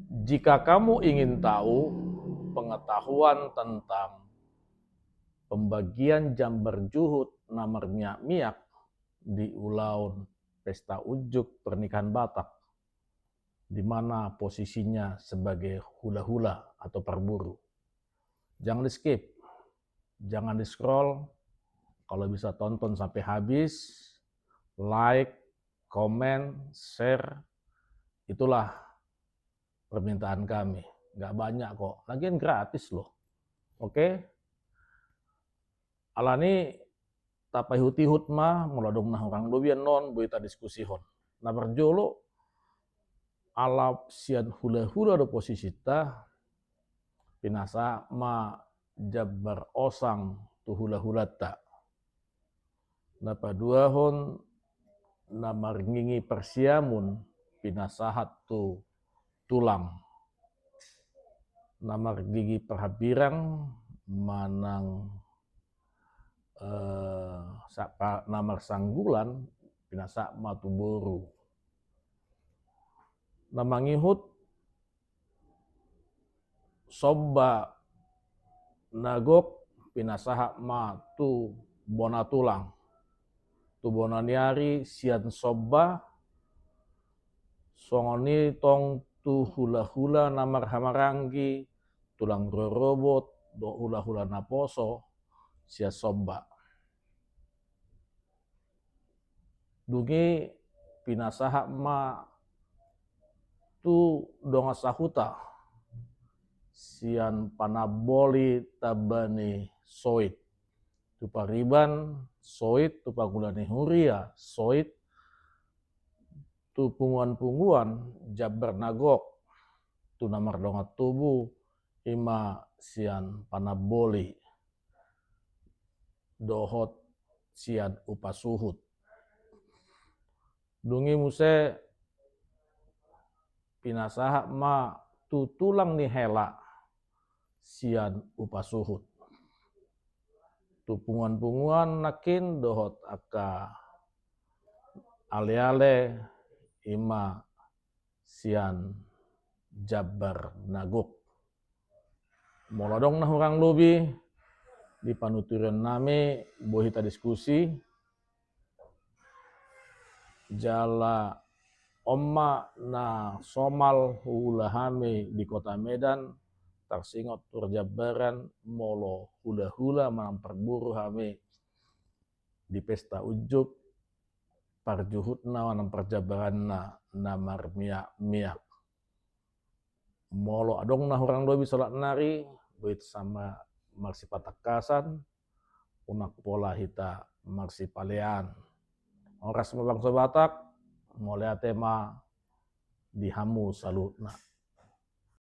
Jika kamu ingin tahu pengetahuan tentang pembagian jam berjuhud namar miak-miak di ulaun pesta ujuk pernikahan Batak, di mana posisinya sebagai hula-hula atau parburu. Jangan di skip, jangan di scroll, kalau bisa tonton sampai habis, like, komen, share, itulah permintaan kami. Nggak banyak kok, lagian gratis loh. Oke? Alani tapai hutihut mah muladong nah orang dobian non boita diskusi hon. Nah berjolo alap sian hula-hula do posisi ta pinasa ma jabar osang tu hula-hula ta. Nah padua hon na marngingi persiamun pinasahat tu tulang. Namar gigi perhabirang manang namar sanggulan pinasa matu boru. Namangihut sobba nagok pinasaha matu bona tulang. Tu bona niari sian sobba songoni tong tu hula-hula namar hamarangi tulang rorobot do hula-hula naposo sia sobba. Dungi pinasaha ma tu donga sahuta sian panaboli tabani soit tu pariban soit tu pagulani huria soit tu punguan-punguan jabar nagok tu namar donga tubuh ima sian panaboli dohot sian upasuhut. Dungi muse pinasaha ma tu tulang ni hela sian upasuhut. Tu punguan-punguan nakin dohot aka ale-ale ima sian jabar nagok. Moladong nah orang lobi di panuturan nami bohita diskusi jala omma na somal hulahami di kota Medan tarsingot turjabaran molo hula-hula manam perburu hami di pesta ujuk parjuhutna manam perjabaranna namar miak-miak. Molo adong nah orang dobi salat nari boit sama marsi patakasan unak pola hita marsi palean. Oras bangsa Batak, mulai tema dihamu salutna.